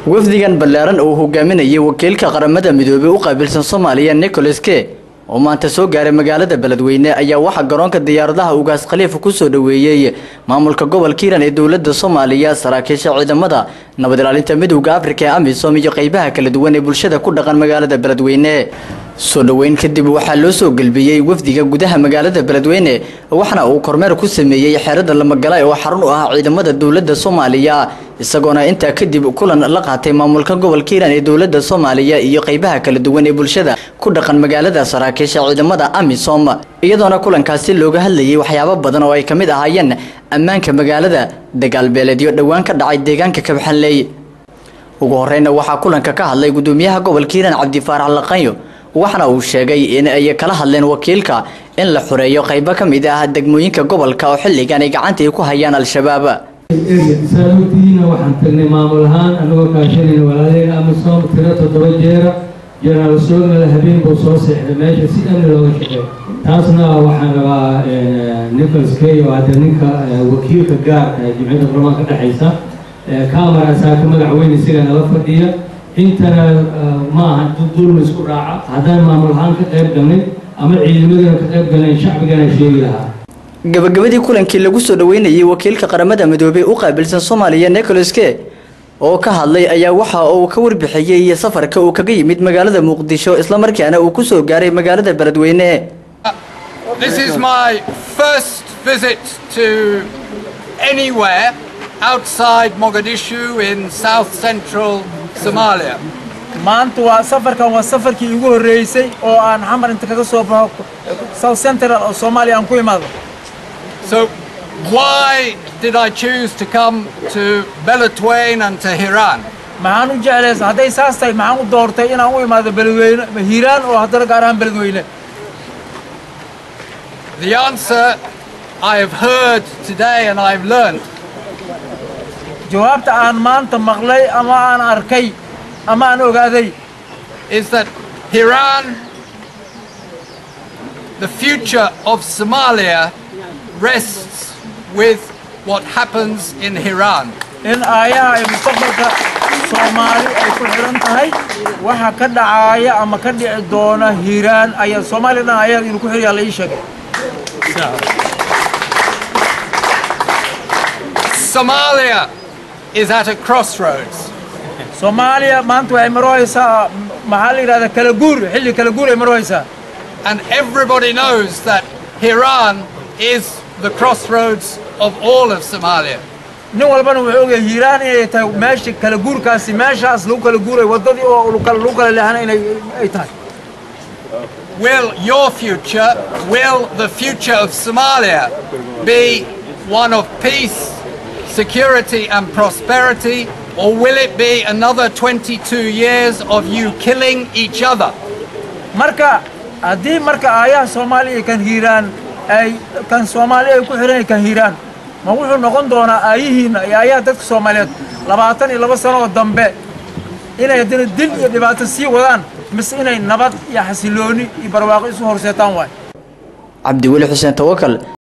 wafdigan ballaaran oo hogaaminayay wakiilka qaramada midoobay u qaabilsan Soomaaliya Nicholas K oo maanta soo gaaray magaalada Beledweyne ayaa waxa garoonka diyaaradaha ugaas Khalifa ku soo dhaweeyay maamulka gobolka Hiiraan ee dawladda Soomaaliya saraakiisha ciidamada nabad ilaalinta midowga Afrika ee AMISOM iyo qaybaha kala duwan ee bulshada ku dhaqan magaalada Beledweyne soo dhaweyn kadib waxa loo soo galbiyay wafdiga gudaha magaalada Beledweyne waxana uu kormeer ku sameeyay xeerada lama galay oo xarun u ah ciidamada dawladda Soomaaliya isagoona inta kadib kulan la qaatay maamulka gobolka Hiiraan ee dawladda Soomaaliya iyo qaybaha kala duwan ee bulshada ku dhaqan magaalada saraakiisha ciidamada AMISOM iyadoona kulankaasi looga hadlayay waxyaabo badan oo ay kamid ahaayeen ammaanka magaalada dagaal beeleedyo dhawaan ka dhacay deegaanka Kabxanley ugu horreeyna waxa kulanka ka hadlay gudoomiyaha gobolka Hiiraan Cabdi Faarax Laqanyo waxana uu sheegay in ay kala hadleen wakiilka in la xureeyo qaybo kamid ah degmooyinka gobolka oo xilligan ay gacanta ku hayaan al-shabaab saamiyadiina waxaan tagnay maamul ahaan anagoo kaashanayna walaaleyna AMISOM tiro 7 jeer jaraal soomaal habeen buu soo seexday meesha si amni looga shaqeeyo taasna waxaan rabaa Nicholas K oo ah ninka wakiilka gaarka ee jimciyadda Barnaamijka dhaxaysa kaamara saaka madaxweyne isaga la fadhiya intana ma aha dulmi isku raaca haddaan maamul ahaan ka qayb galnay ama ciidamada ka qayb galnay shacbigana sheegi lahaa gabagabadii kulankii lagu soo dhaweynayay wakiilka qaramada midoobay u qaabilsan Soomaaliya Nicholas K oo ka hadlay ayaa waxa uu ka warbixiyay safarka uu kaga yimid magaalada Muqdisho isla markaana uu ku soo gaaray magaalada Beledweyne. This is my first visit to anywhere outside Mogadishu in South Central Somalia. maanta waa safarkii ugu horeysay oo aan xamar inta kaga soo baxo South Central oo Soomaaliya aan ku imaado. So why did I choose to come to Beledweyne and to Hiiraan? maxaan u jeclays haday saastay maxaan u doortay inaan u imaado Beledweyne Hiiraan oo hadda gaar ahaan Beledweyne. The answer I have heard today and I've learned. jawaabta aan maanta maqlay ama aan arkay ama aan ogaaday is that Hiiraan, the future of Somalia rests with what happens in Hiiraan. in ayaha ay mustaqbalka Soomaali ay ku xiran tahay waxa ka dhacaya ama ka dhici doona Hiiraan ayaa Soomaaliya ayaa inuu ku xiriyaa la sheegay. Somalia is at a crossroads. Somalia maanta way maraysaa maxaa la yiraahdaa kala guur xilli kala guur ay maraysaa. And everybody knows that Hiiraan is the crossroads of all of Somalia. nin walbana wuxuu ogahay Hiiraan inay tahay meesha kala guurkaasi meeshaas lagu kala guuray wadadii oo lagu kala leexana inay tahay. Will your future, will the future of Somalia be one of peace, security and prosperity, or will it be another 22 years of you killing each other? marka hadii marka ayaha Soomaaliya kan Hiiraan ay kan Soomaaliya ay ku xiran kan Hiiraan ma wuxuu noqon doonaa ayahiina ayaha dadka Soomaaliyeed 22 sano oo dambe inay dil iyo dhibaato sii wadaan mise inay nabad iyo xasilooni iyo barwaaqo isu horseetaan way Cabdi Wali Xuseen Tawakkal